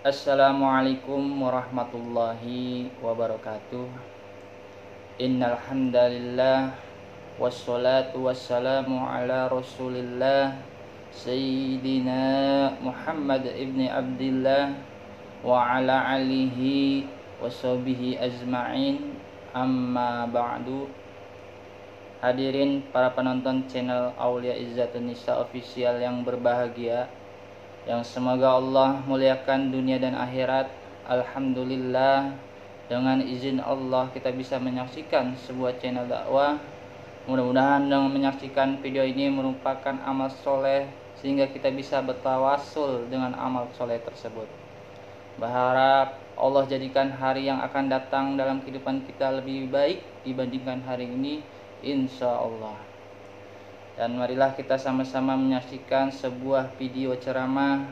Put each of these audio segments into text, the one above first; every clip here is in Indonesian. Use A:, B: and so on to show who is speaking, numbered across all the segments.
A: Assalamualaikum warahmatullahi wabarakatuh. Innal hamdalillah wassalatu wassalamu ala Rasulillah Sayyidina Muhammad ibni Abdillah wa ala alihi washabihi ajma'in. Amma ba'du. Hadirin para penonton channel Aulia Izzatun Nisa Official yang berbahagia, yang semoga Allah muliakan dunia dan akhirat. Alhamdulillah, dengan izin Allah kita bisa menyaksikan sebuah channel dakwah. Mudah-mudahan dengan menyaksikan video ini merupakan amal soleh, sehingga kita bisa bertawasul dengan amal soleh tersebut. Berharap Allah jadikan hari yang akan datang dalam kehidupan kita lebih baik dibandingkan hari ini, insya Allah. Dan marilah kita sama-sama menyaksikan sebuah video ceramah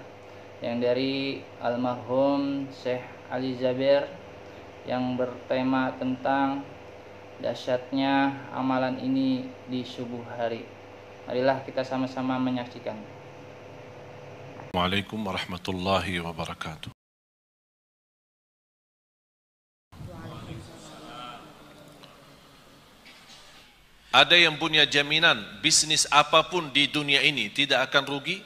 A: yang dari almarhum Syekh Ali Jaber yang bertema tentang dahsyatnya amalan ini di subuh hari. Marilah kita sama-sama menyaksikan.
B: Waalaikumsalam warahmatullahi wabarakatuh. Ada yang punya jaminan bisnis apapun di dunia ini tidak akan rugi?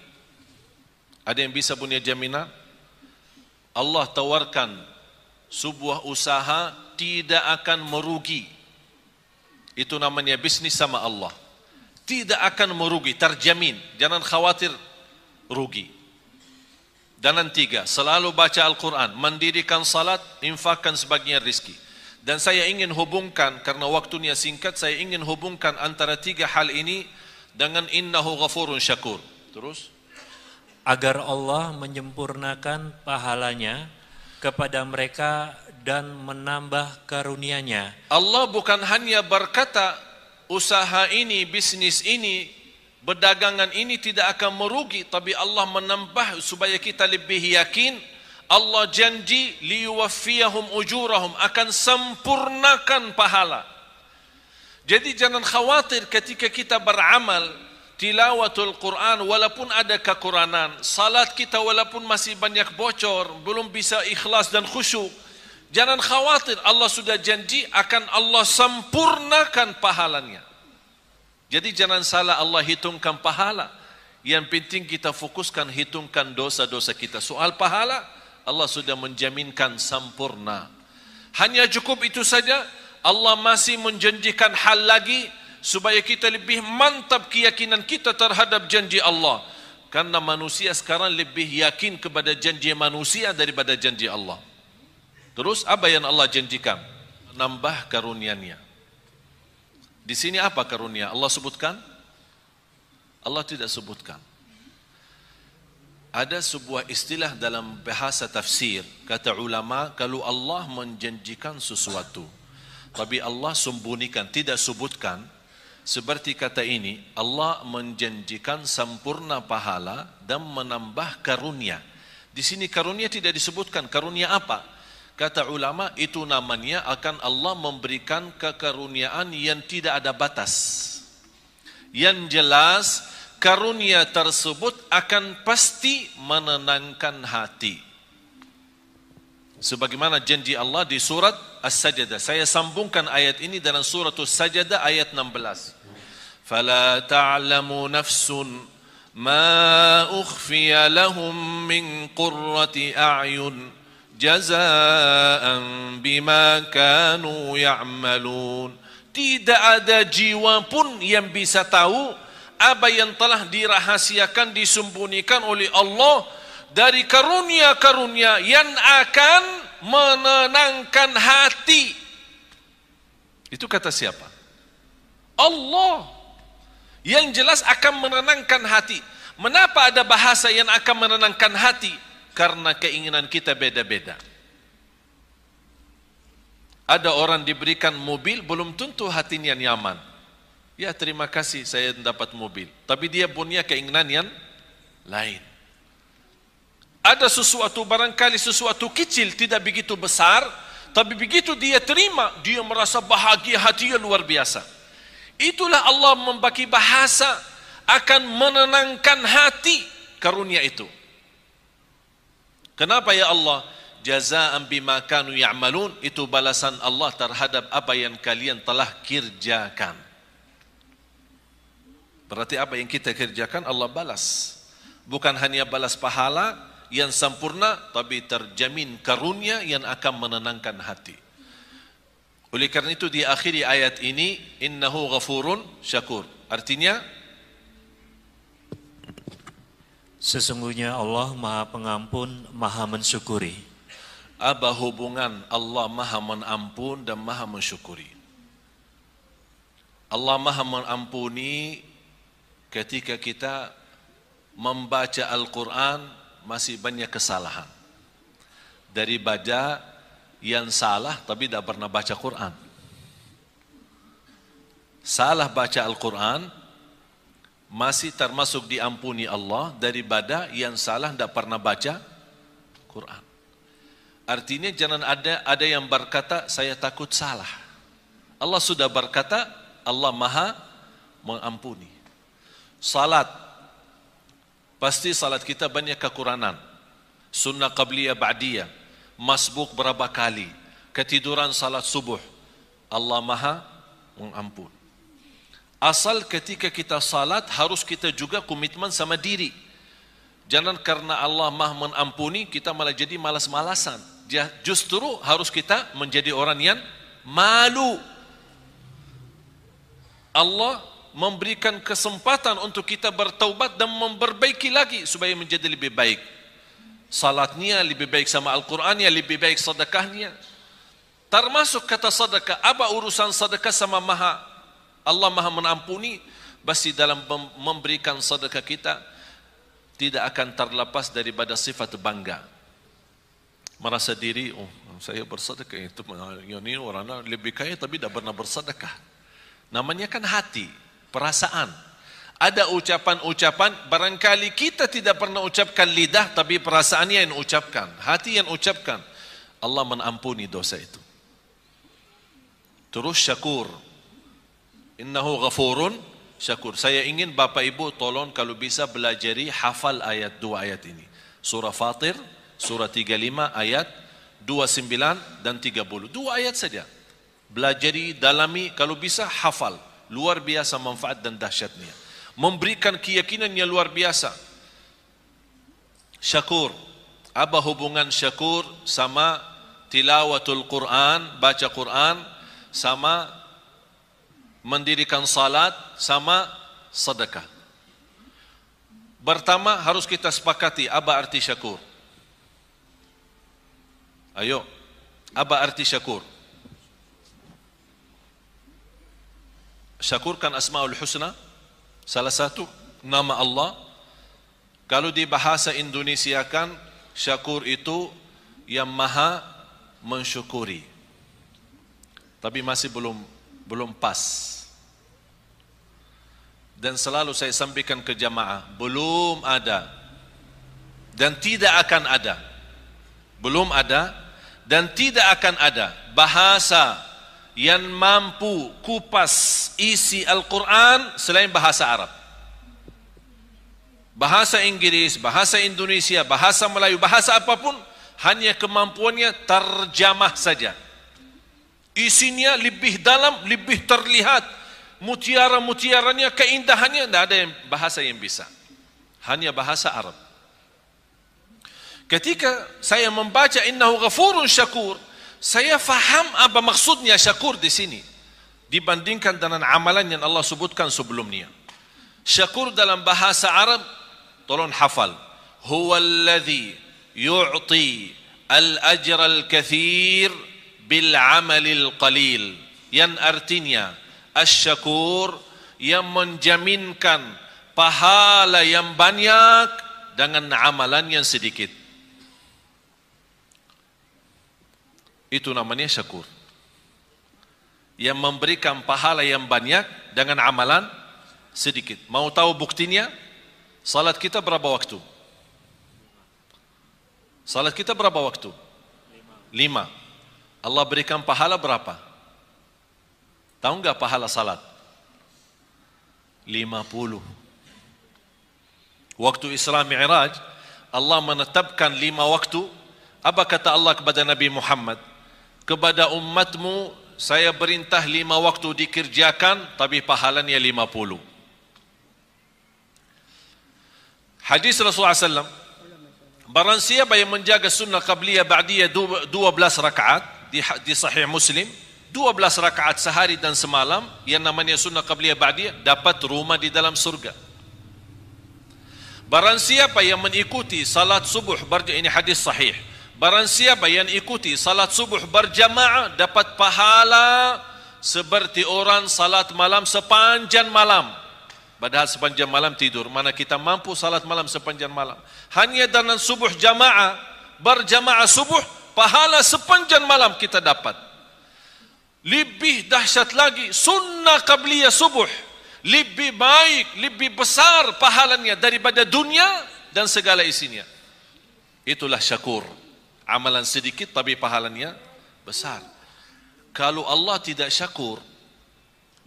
B: Ada yang bisa punya jaminan? Allah tawarkan sebuah usaha tidak akan merugi. Itu namanya bisnis sama Allah. Tidak akan merugi, terjamin. Jangan khawatir rugi. Dan yang tiga, selalu baca Al-Quran, mendirikan salat, infakkan sebagian rizki. Dan saya ingin hubungkan, karena waktunya singkat, saya ingin hubungkan antara tiga hal ini dengan innahu ghafurun syakur. Terus?
C: Agar Allah menyempurnakan pahalanya kepada mereka dan menambah karunia-Nya.
B: Allah bukan hanya berkata, usaha ini, bisnis ini, berdagangan ini tidak akan merugi, tapi Allah menambah supaya kita lebih yakin. Allah janji liyuwaffiyahum ujurahum, akan sempurnakan pahala. Jadi jangan khawatir ketika kita beramal tilawatul Quran walaupun ada kekurangan, salat kita walaupun masih banyak bocor, belum bisa ikhlas dan khusyuk. Jangan khawatir, Allah sudah janji akan Allah sempurnakan pahalanya. Jadi jangan salah Allah hitungkan pahala. Yang penting kita fokuskan hitungkan dosa-dosa kita. Soal pahala Allah sudah menjaminkan sempurna. Hanya cukup itu saja. Allah masih menjanjikan hal lagi supaya kita lebih mantap keyakinan kita terhadap janji Allah. Karena manusia sekarang lebih yakin kepada janji manusia daripada janji Allah. Terus apa yang Allah janjikan? Menambah karunia-Nya. Di sini apa karunia? Allah sebutkan? Allah tidak sebutkan. Ada sebuah istilah dalam bahasa tafsir, kata ulama, kalau Allah menjanjikan sesuatu tapi Allah sembunyikan, tidak sebutkan, seperti kata ini, Allah menjanjikan sempurna pahala dan menambah karunia. Di sini karunia tidak disebutkan. Karunia apa? Kata ulama, itu namanya akan Allah memberikan kekaruniaan yang tidak ada batas. Yang jelas karunia tersebut akan pasti menenangkan hati. Sebagaimana janji Allah di surat As-Sajdah. Saya sambungkan ayat ini dalam surat As-Sajdah ayat 16. Fala ta'lamu nafsun ma ukhfiya lahum min qurrati a'yun jazaan bima kanu ya'malun. Tidak ada jiwa pun yang bisa tahu apa yang telah dirahasiakan, disembunyikan oleh Allah dari karunia-karunia yang akan menenangkan hati. Itu kata siapa? Allah. Yang jelas akan menenangkan hati. Mengapa ada bahasa yang akan menenangkan hati? Karena keinginan kita beda-beda. Ada orang diberikan mobil, belum tentu hatinya nyaman. Ya terima kasih saya dapat mobil. Tapi dia punya keinginan yang lain. Ada sesuatu, barangkali sesuatu kecil, tidak begitu besar, tapi begitu dia terima, dia merasa bahagia, hatinya luar biasa. Itulah Allah membagi bahasa akan menenangkan hati karunia itu. Kenapa ya Allah? Jazaa'an bima kanu ya'malun, itu balasan Allah terhadap apa yang kalian telah kerjakan. Berarti apa yang kita kerjakan Allah balas. Bukan hanya balas pahala yang sempurna, tapi terjamin karunia yang akan menenangkan hati. Oleh karena itu di akhir ayat ini, innahu ghafurun syakur. Artinya,
C: sesungguhnya Allah Maha Pengampun, Maha Mensyukuri.
B: Apa hubungan Allah Maha Mengampun dan Maha Mensyukuri? Allah Maha Mengampuni ketika kita membaca Al-Quran masih banyak kesalahan. Daripada yang salah tapi tidak pernah baca Quran. Salah baca Al-Quran masih termasuk diampuni Allah daripada yang salah tidak pernah baca Quran. Artinya jangan ada yang berkata saya takut salah. Allah sudah berkata Allah Maha Mengampuni. Salat, pasti salat kita banyak kekurangan. Sunnah qabliyah ba'diyah, masbuk berapa kali, ketiduran salat subuh, Allah Maha Mengampun. Asal ketika kita salat harus kita juga komitmen sama diri. Jangan karena Allah Maha Mengampuni kita malah jadi malas-malasan. Justru harus kita menjadi orang yang malu. Allah memberikan kesempatan untuk kita bertaubat dan memperbaiki lagi supaya menjadi lebih baik. Salatnya lebih baik sama Al-Qurannya, lebih baik sedekahnya. Termasuk kata sedekah, apa urusan sedekah sama Allah Maha Mengampuni? Pasti dalam memberikan sedekah kita tidak akan terlepas daripada sifat bangga. Merasa diri, oh saya bersedekah, itu ini orangnya lebih kaya tapi tidak pernah bersedekah. Namanya kan hati, perasaan. Ada ucapan-ucapan, barangkali kita tidak pernah ucapkan lidah, tapi perasaannya yang ucapkan, hati yang ucapkan. Allah mengampuni dosa itu. Terus syakur. Innahu ghafurun syakur. Saya ingin Bapak Ibu tolong kalau bisa belajari hafal dua ayat ini. Surah Fatir, surah 35 ayat 29 dan 30. Dua ayat saja. Belajari, dalami, kalau bisa hafal. Luar biasa manfaat dan dahsyatnya. Memberikan keyakinan yang luar biasa. Syakur. Apa hubungan syakur sama tilawatul Quran, baca Quran, sama mendirikan salat, sama sedekah? Pertama harus kita sepakati apa arti syakur. Ayo, apa arti syakur? Syakur kan Asmaul Husna, salah satu nama Allah. Kalau di bahasa Indonesia kan syakur itu yang maha mensyukuri. Tapi masih belum pas. Dan selalu saya sampaikan ke jamaah, belum ada dan tidak akan ada. Belum ada dan tidak akan ada bahasa yang mampu kupas isi Al-Quran selain bahasa Arab. Bahasa Inggris, bahasa Indonesia, bahasa Melayu, bahasa apapun, hanya kemampuannya terjemah saja. Isinya lebih dalam, lebih terlihat. Mutiara-mutiaranya, keindahannya, tidak ada bahasa yang bisa. Hanya bahasa Arab. Ketika saya membaca innahu ghafurun syakur, saya faham apa maksudnya syakur di sini dibandingkan dengan amalan yang Allah sebutkan sebelumnya. Syakur dalam bahasa Arab, tolong hafal. Huwallazi yu'ti al-ajra al-kathir bil amalil qalil. Yang artinya asy-syakur yang menjaminkan pahala yang banyak dengan amalan yang sedikit. Itu namanya syakur. Yang memberikan pahala yang banyak dengan amalan sedikit. Mau tahu buktinya? Salat kita berapa waktu? Salat kita berapa waktu? 5. Allah berikan pahala berapa? Tahu enggak pahala salat? 50. Waktu Isra Mi'raj, Allah menetapkan 5 waktu. Apa kata Allah kepada Nabi Muhammad? Kepada umatmu saya perintah 5 waktu dikerjakan, tapi pahalanya 50. Hadis Rasulullah SAW, barang siapa yang menjaga sunnah qabliyah ba'diyah 12 rakaat di Sahih Muslim, 12 rakaat sehari dan semalam, yang namanya sunnah qabliyah ba'diyah, dapat rumah di dalam surga. Barang siapa yang mengikuti salat subuh, ini hadis sahih, barang siapa yang ikuti salat subuh berjamaah dapat pahala seperti orang salat malam sepanjang malam. Padahal sepanjang malam tidur. Mana kita mampu salat malam sepanjang malam. Hanya dalam subuh jamaah, berjamaah subuh, pahala sepanjang malam kita dapat. Lebih dahsyat lagi, sunnah qabliyah subuh. Lebih baik, lebih besar pahalanya daripada dunia dan segala isinya. Itulah syakur. Amalan sedikit tapi pahalanya besar. Kalau Allah tidak syakur,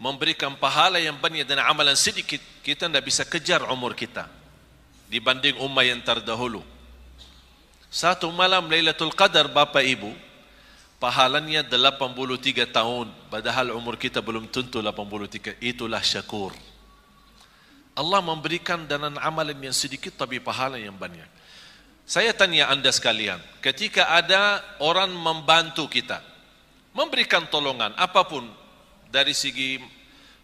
B: memberikan pahala yang banyak dan amalan sedikit, kita tidak bisa kejar umur kita dibanding ummah yang terdahulu. Satu malam Lailatul Qadar, Bapak Ibu, pahalanya 83 tahun, padahal umur kita belum tentu 83. Itulah syakur. Allah memberikan dengan amalan yang sedikit tapi pahala yang banyak. Saya tanya anda sekalian, ketika ada orang membantu kita, memberikan tolongan apapun, dari segi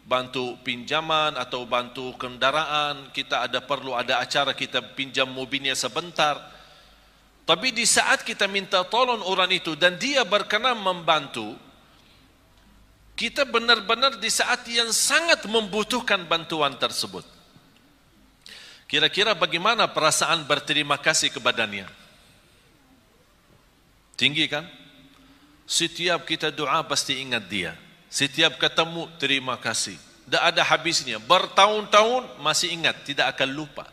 B: bantu pinjaman atau bantu kendaraan, kita perlu ada acara, kita pinjam mobilnya sebentar. Tapi di saat kita minta tolong orang itu dan dia berkenan membantu, kita benar-benar di saat yang sangat membutuhkan bantuan tersebut. Kira-kira bagaimana perasaan berterima kasih kepadanya? Tinggi kan? Setiap kita doa pasti ingat dia. Setiap ketemu terima kasih. Tidak ada habisnya. Bertahun-tahun masih ingat, tidak akan lupa.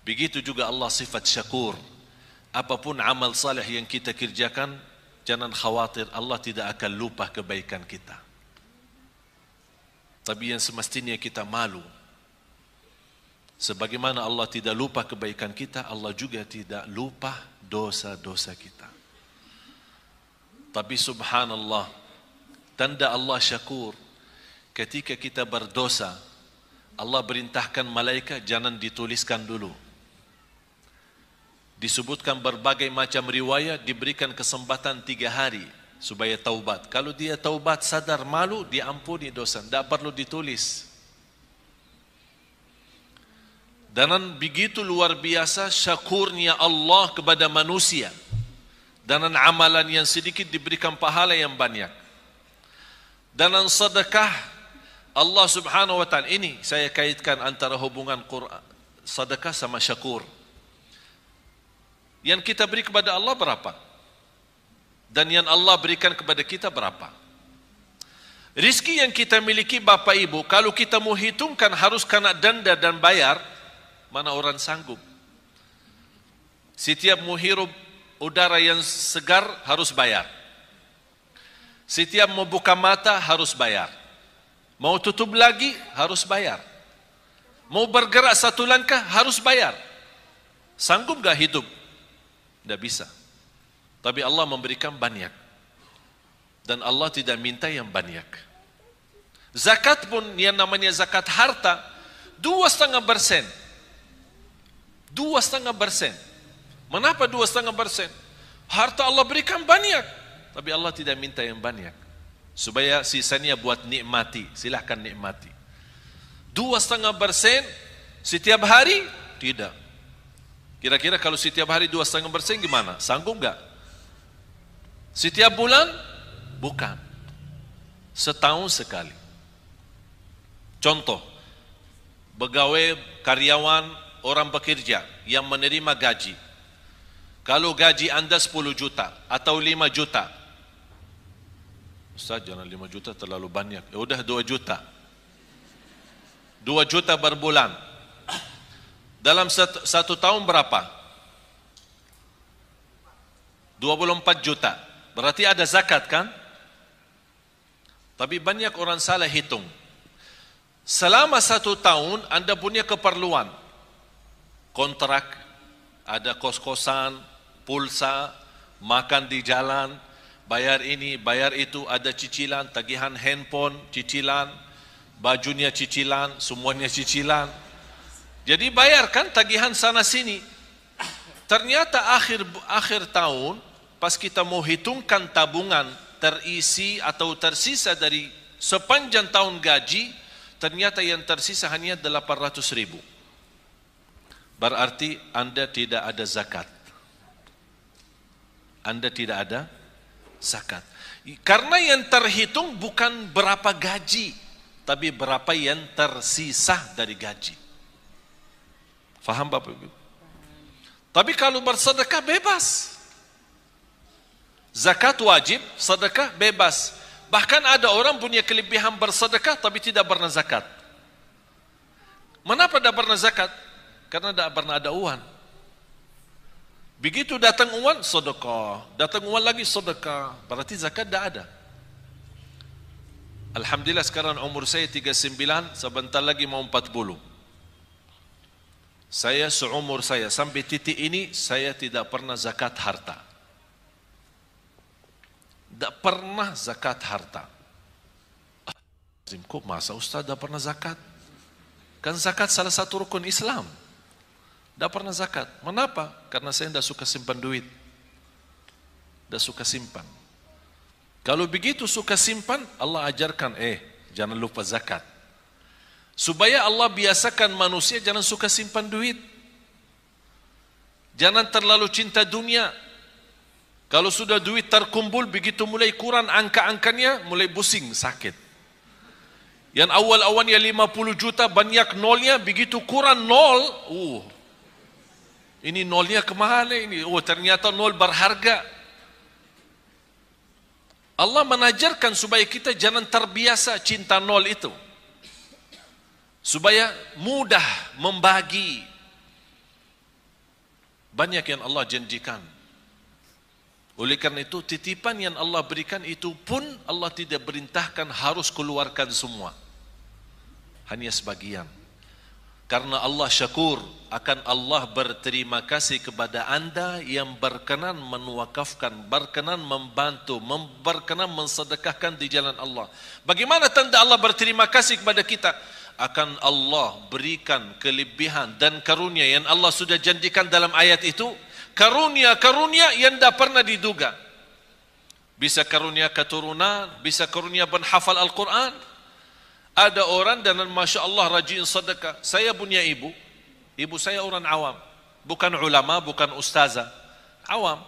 B: Begitu juga Allah sifat syakur. Apapun amal saleh yang kita kerjakan, jangan khawatir, Allah tidak akan lupa kebaikan kita. Tapi yang semestinya kita malu. Sebagaimana Allah tidak lupa kebaikan kita, Allah juga tidak lupa dosa-dosa kita. Tapi subhanallah, tanda Allah syakur, ketika kita berdosa, Allah perintahkan malaikat jangan dituliskan dulu. Disebutkan berbagai macam riwayat, diberikan kesempatan 3 hari supaya taubat. Kalau dia taubat sadar malu, diampuni dosa, tidak perlu ditulis. Dan begitu luar biasa syakurnya Allah kepada manusia. Dan amalan yang sedikit diberikan pahala yang banyak. Dan sedekah Allah subhanahu wa ta'ala, ini saya kaitkan antara hubungan Quran, sedekah sama syakur. Yang kita beri kepada Allah berapa? Dan yang Allah berikan kepada kita berapa? Rizki yang kita miliki Bapak Ibu, kalau kita mau hitungkan harus kena denda dan bayar, mana orang sanggup? Setiap mau hirup udara yang segar harus bayar. Setiap mau buka mata harus bayar. Mau tutup lagi harus bayar. Mau bergerak satu langkah harus bayar. Sanggup gak hidup? Tidak bisa. Tapi Allah memberikan banyak. Dan Allah tidak minta yang banyak. Zakat pun yang namanya zakat harta 2,5%. 2,5%. Mengapa 2,5%? Harta Allah berikan banyak, tapi Allah tidak minta yang banyak. Supaya sisanya buat nikmati, silahkan nikmati. 2,5% setiap hari? Tidak. Kira-kira kalau setiap hari 2,5% gimana? Sanggup gak? Setiap bulan? Bukan. Setahun sekali. Contoh, pegawai, karyawan, orang bekerja yang menerima gaji. Kalau gaji anda 10 juta atau 5 juta, Ustaz jangan 5 juta terlalu banyak, ya udah 2 juta. 2 juta berbulan. Dalam satu tahun berapa? 24 juta. Berarti ada zakat kan? Tapi banyak orang salah hitung. Selama 1 tahun anda punya keperluan, kontrak, ada kos-kosan, pulsa, makan di jalan, bayar ini, bayar itu, ada cicilan, tagihan handphone, cicilan, bajunya cicilan, semuanya cicilan. Jadi bayarkan tagihan sana sini. Ternyata akhir tahun, pas kita mau hitungkan tabungan terisi atau tersisa dari sepanjang tahun gaji, ternyata yang tersisa hanya 800.000. Berarti Anda tidak ada zakat. Anda tidak ada zakat. Karena yang terhitung bukan berapa gaji, tapi berapa yang tersisa dari gaji. Faham Bapak Ibu? Tapi kalau bersedekah bebas. Zakat wajib, sedekah bebas. Bahkan ada orang punya kelebihan bersedekah tapi tidak pernah zakat. Mengapa tidak pernah zakat? Karena tidak pernah ada uang. Begitu datang uang, sedekah. Datang uang lagi, sedekah. Berarti zakat tidak ada. Alhamdulillah sekarang umur saya 39, sebentar lagi mau 40. Saya seumur saya sampai titik ini saya tidak pernah zakat harta. Tidak pernah zakat harta. Kok masa Ustaz tidak pernah zakat? Kan zakat salah satu rukun Islam. Tidak pernah zakat. Kenapa? Karena saya tidak suka simpan duit. Tidak suka simpan. Kalau begitu suka simpan, Allah ajarkan, jangan lupa zakat. Supaya Allah biasakan manusia jangan suka simpan duit. Jangan terlalu cinta dunia. Kalau sudah duit terkumpul, begitu mulai kurang angka-angkanya, mulai pusing, sakit. Yang awal-awalnya 50 juta, banyak nolnya, begitu kurang nol, ini nolnya kemana ini? Ternyata nol berharga. Allah menajarkan supaya kita jangan terbiasa cinta nol itu. Supaya mudah membagi. Banyak yang Allah janjikan. Oleh karena itu, titipan yang Allah berikan itu pun Allah tidak perintahkan harus keluarkan semua. Hanya sebagian. Karena Allah syakur, akan Allah berterima kasih kepada anda yang berkenan menwakafkan, berkenan membantu, berkenan mensedekahkan di jalan Allah. Bagaimana tanda Allah berterima kasih kepada kita? Akan Allah berikan kelebihan dan karunia yang Allah sudah janjikan dalam ayat itu. Karunia-karunia yang tidak pernah diduga. Bisa karunia keturunan, bisa karunia penghafal Al-Quran. Ada orang dan Masya Allah rajin sedekah. Saya punya ibu saya orang awam. Bukan ulama, bukan ustazah. Awam.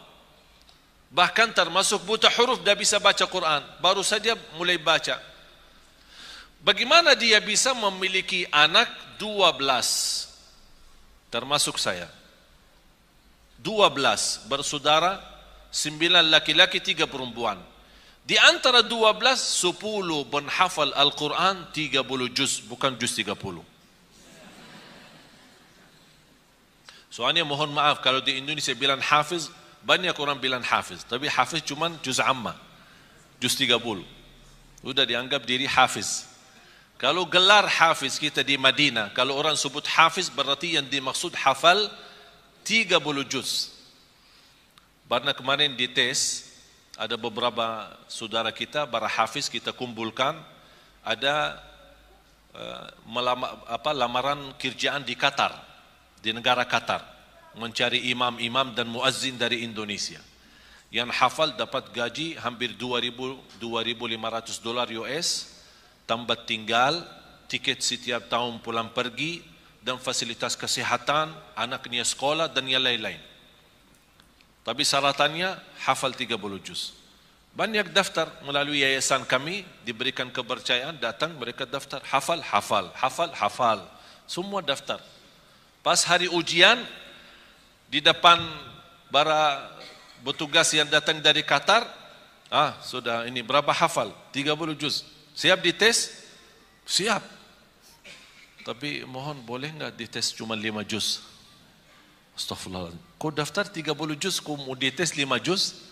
B: Bahkan termasuk buta huruf, dah bisa baca Quran. Baru saja mulai baca. Bagaimana dia bisa memiliki anak 12? Termasuk saya. 12 bersaudara, 9 laki-laki, 3 perempuan. Di antara 12, 10 penghafal Al-Quran, 30 juz, bukan juz 30. Soalnya mohon maaf, kalau di Indonesia bilang hafiz, banyak orang bilang hafiz. Tapi hafiz cuma juz amma, juz 30. Sudah dianggap diri hafiz. Kalau gelar hafiz kita di Madinah, kalau orang sebut hafiz, berarti yang dimaksud hafal 30 juz. Karena kemarin dites, ada beberapa saudara kita, para hafiz kita kumpulkan, ada lamaran kerjaan di Qatar, di negara Qatar, mencari imam-imam dan muazzin dari Indonesia. Yang hafal dapat gaji hampir $2,500 US, tambah tinggal, tiket setiap tahun pulang pergi, dan fasilitas kesehatan, anaknya sekolah dan yang lain-lain. Tapi syaratannya hafal 30 juz. Banyak daftar melalui yayasan kami, diberikan kepercayaan, datang mereka daftar, hafal, hafal, hafal, hafal. Semua daftar. Pas hari ujian, di depan para petugas yang datang dari Qatar, sudah ini berapa hafal? 30 juz. Siap dites? Siap. Tapi mohon boleh enggak dites cuma 5 juz? Astaghfirullahaladzim. Kau daftar 30 juz, kau mau dites 5 juz?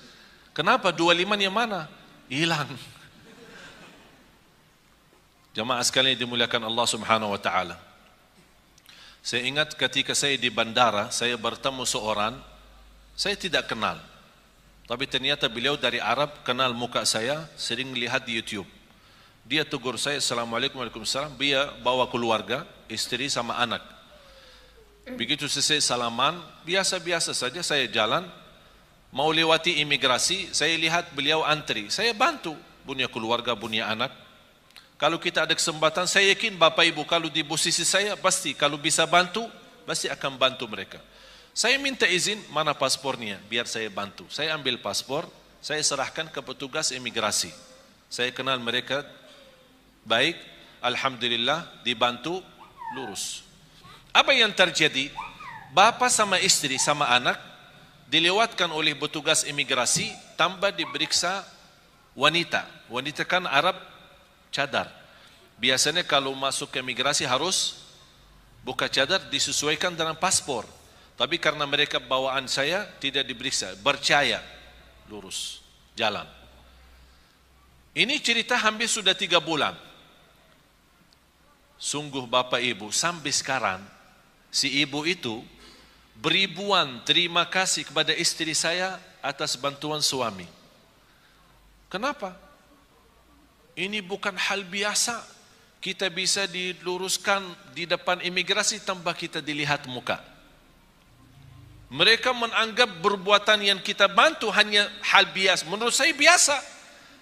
B: Kenapa? 25 yang mana? Hilang. Jamaah sekalian dimuliakan Allah Subhanahu wa taala. Saya ingat ketika saya di bandara, saya bertemu seorang, saya tidak kenal. Tapi ternyata beliau dari Arab, kenal muka saya, sering lihat di YouTube. Dia tegur saya, Assalamualaikum, Waalaikumsalam. Dia bawa keluarga, istri sama anak. Begitu selesai salaman, biasa-biasa saja saya jalan, mau lewati imigrasi, saya lihat beliau antri. Saya bantu, punya keluarga, punya anak. Kalau kita ada kesempatan, saya yakin Bapak Ibu kalau di posisi saya, pasti kalau bisa bantu, pasti akan bantu mereka. Saya minta izin, mana paspornya, biar saya bantu. Saya ambil paspor, saya serahkan ke petugas imigrasi. Saya kenal mereka baik, alhamdulillah, dibantu, lurus. Apa yang terjadi? Bapak sama istri sama anak dilewatkan oleh petugas imigrasi tanpa diperiksa wanita. Wanita kan Arab cadar. Biasanya kalau masuk ke imigrasi harus buka cadar disesuaikan dengan paspor. Tapi karena mereka bawaan saya tidak diperiksa, percaya, lurus, jalan. Ini cerita hampir sudah 3 bulan. Sungguh Bapak Ibu, sampai sekarang si ibu itu beribuan terima kasih kepada istri saya atas bantuan suami. Kenapa? Ini bukan hal biasa. Kita bisa diluruskan di depan imigrasi tanpa kita dilihat muka. Mereka menganggap perbuatan yang kita bantu hanya hal biasa. Menurut saya biasa,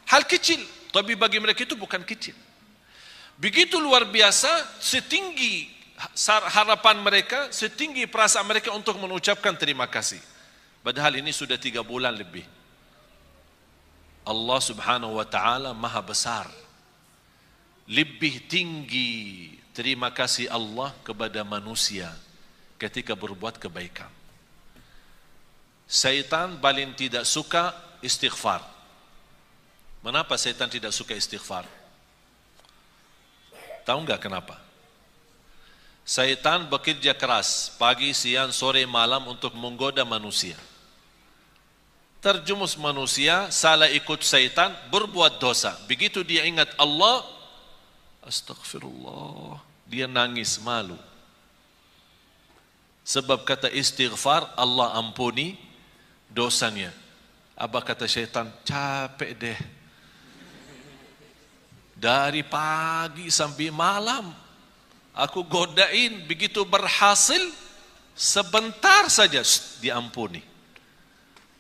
B: hal kecil. Tapi bagi mereka itu bukan kecil. Begitu luar biasa, setinggi harapan mereka, setinggi perasaan mereka untuk mengucapkan terima kasih. Padahal ini sudah 3 bulan lebih. Allah subhanahu wa ta'ala maha besar. Lebih tinggi terima kasih Allah kepada manusia ketika berbuat kebaikan. Syaitan paling tidak suka istighfar. Kenapa syaitan tidak suka istighfar? Tahu enggak kenapa? Syaitan bekerja keras pagi, siang, sore, malam untuk menggoda manusia. Terjumus manusia, salah ikut syaitan, berbuat dosa. Begitu dia ingat Allah, astagfirullah, dia nangis malu. Sebab kata istighfar, Allah ampuni dosanya. Apa kata syaitan? Capek deh. Dari pagi sampai malam, aku godain, begitu berhasil, sebentar saja diampuni.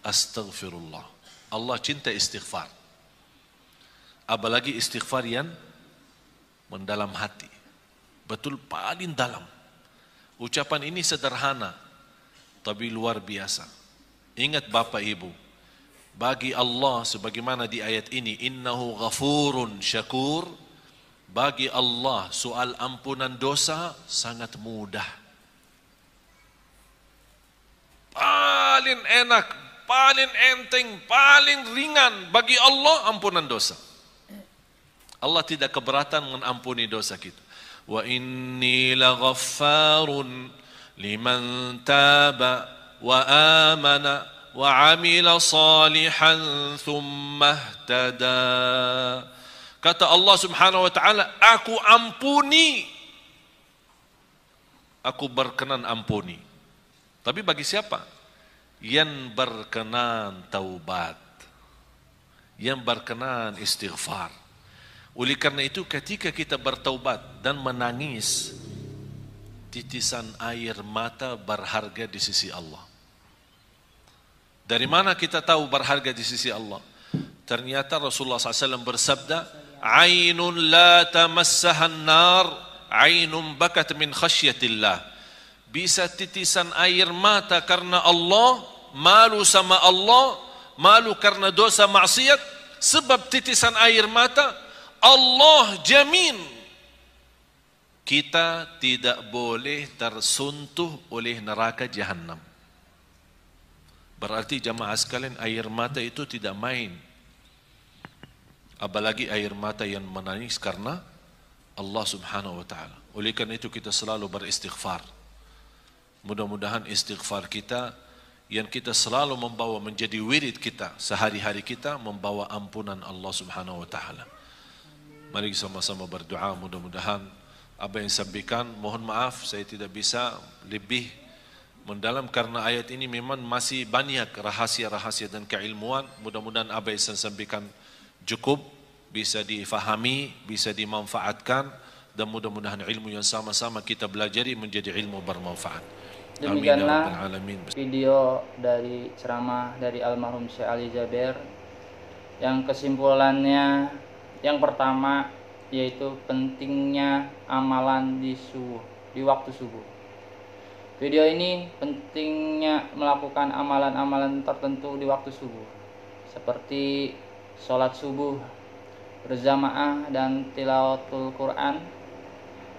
B: Astagfirullah. Allah cinta istighfar. Apalagi istighfar yang mendalam hati. Betul paling dalam. Ucapan ini sederhana, tapi luar biasa. Ingat Bapak Ibu, bagi Allah sebagaimana di ayat ini, innahu ghafurun syakur, bagi Allah soal ampunan dosa sangat mudah. Paling enak, paling enteng, paling ringan bagi Allah ampunan dosa. Allah tidak keberatan mengampuni dosa kita. Wa inni laghaffarun liman taba wa amana wa amila salihan thumma ihtada. Kata Allah subhanahu wa ta'ala, aku ampuni, aku berkenan ampuni. Tapi bagi siapa? Yang berkenan taubat, yang berkenan istighfar. Oleh karena itu ketika kita bertaubat dan menangis, titisan air mata berharga di sisi Allah. Dari mana kita tahu berharga di sisi Allah? Ternyata Rasulullah SAW bersabda, ainun la tamassahan nar, ainun bakat min khasyatillah. Bisa titisan air mata karena Allah, malu sama Allah, malu karena dosa maksiat, sebab titisan air mata, Allah jamin kita tidak boleh tersentuh oleh neraka jahanam. Berarti jamaah sekalian, air mata itu tidak main. Apalagi air mata yang menangis karena Allah subhanahu wa ta'ala. Oleh karena itu kita selalu beristighfar. Mudah-mudahan istighfar kita yang kita selalu membawa menjadi wirid kita, sehari-hari kita membawa ampunan Allah subhanahu wa ta'ala. Mari sama-sama berdoa, mudah-mudahan apa yang sampaikan. Mohon maaf saya tidak bisa lebih mendalam karena ayat ini memang masih banyak rahasia-rahasia dan keilmuan. Mudah-mudahan apa yang saya sampaikan cukup bisa difahami, bisa dimanfaatkan, dan mudah-mudahan ilmu yang sama-sama kita belajari menjadi ilmu bermanfaat.
A: Demikianlah video dari ceramah dari almarhum Syekh Ali Jaber, yang kesimpulannya yang pertama yaitu pentingnya amalan di waktu subuh. Video ini pentingnya melakukan amalan-amalan tertentu di waktu subuh, seperti sholat subuh berjamaah dan tilawatul Quran,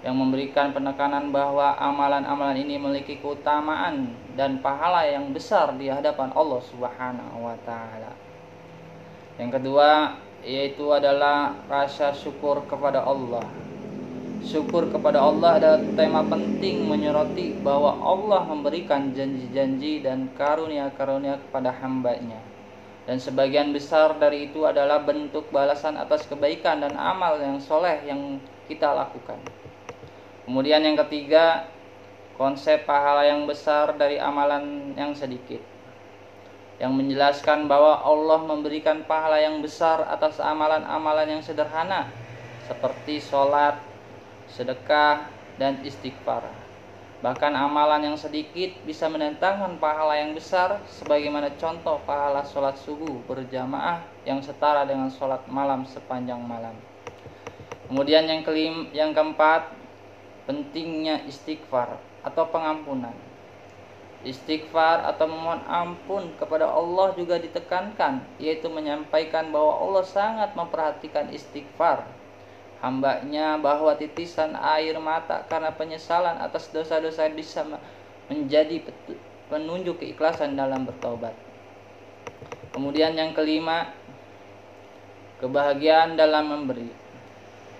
A: yang memberikan penekanan bahwa amalan-amalan ini memiliki keutamaan dan pahala yang besar di hadapan Allah Subhanahu wa taala. Yang kedua yaitu adalah rasa syukur kepada Allah. Syukur kepada Allah adalah tema penting menyoroti bahwa Allah memberikan janji-janji dan karunia-karunia kepada hamba-Nya. Dan sebagian besar dari itu adalah bentuk balasan atas kebaikan dan amal yang soleh yang kita lakukan. Kemudian yang ketiga, konsep pahala yang besar dari amalan yang sedikit, yang menjelaskan bahwa Allah memberikan pahala yang besar atas amalan-amalan yang sederhana seperti sholat, sedekah, dan istighfar. Bahkan amalan yang sedikit bisa mendatangkan pahala yang besar, sebagaimana contoh pahala sholat subuh berjamaah yang setara dengan sholat malam sepanjang malam. Kemudian yang keempat, pentingnya istighfar atau pengampunan. Istighfar atau memohon ampun kepada Allah juga ditekankan, yaitu menyampaikan bahwa Allah sangat memperhatikan istighfar hamba-Nya, bahwa titisan air mata karena penyesalan atas dosa-dosa bisa menjadi penunjuk keikhlasan dalam bertaubat. Kemudian yang kelima, kebahagiaan dalam memberi.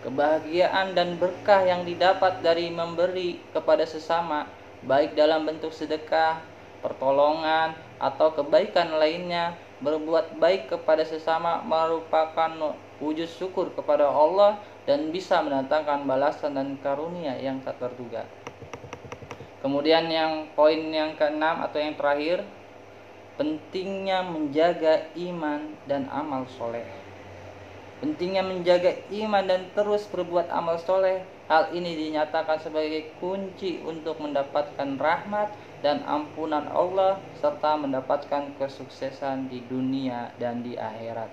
A: Kebahagiaan dan berkah yang didapat dari memberi kepada sesama, baik dalam bentuk sedekah, pertolongan, atau kebaikan lainnya, berbuat baik kepada sesama merupakan wujud syukur kepada Allah dan bisa mendatangkan balasan dan karunia yang tak terduga. Kemudian yang poin yang keenam atau yang terakhir, pentingnya menjaga iman dan amal soleh. Pentingnya menjaga iman dan terus berbuat amal soleh. Hal ini dinyatakan sebagai kunci untuk mendapatkan rahmat dan ampunan Allah serta mendapatkan kesuksesan di dunia dan di akhirat.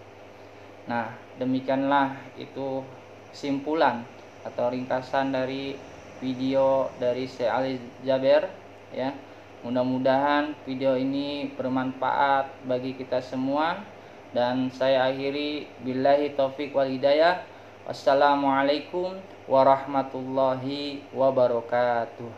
A: Nah, demikianlah itu kesimpulan atau ringkasan dari video dari Syekh Ali Jaber ya. Mudah-mudahan video ini bermanfaat bagi kita semua. Dan saya akhiri, billahi taufik wal hidayah. Wassalamualaikum warahmatullahi wabarakatuh.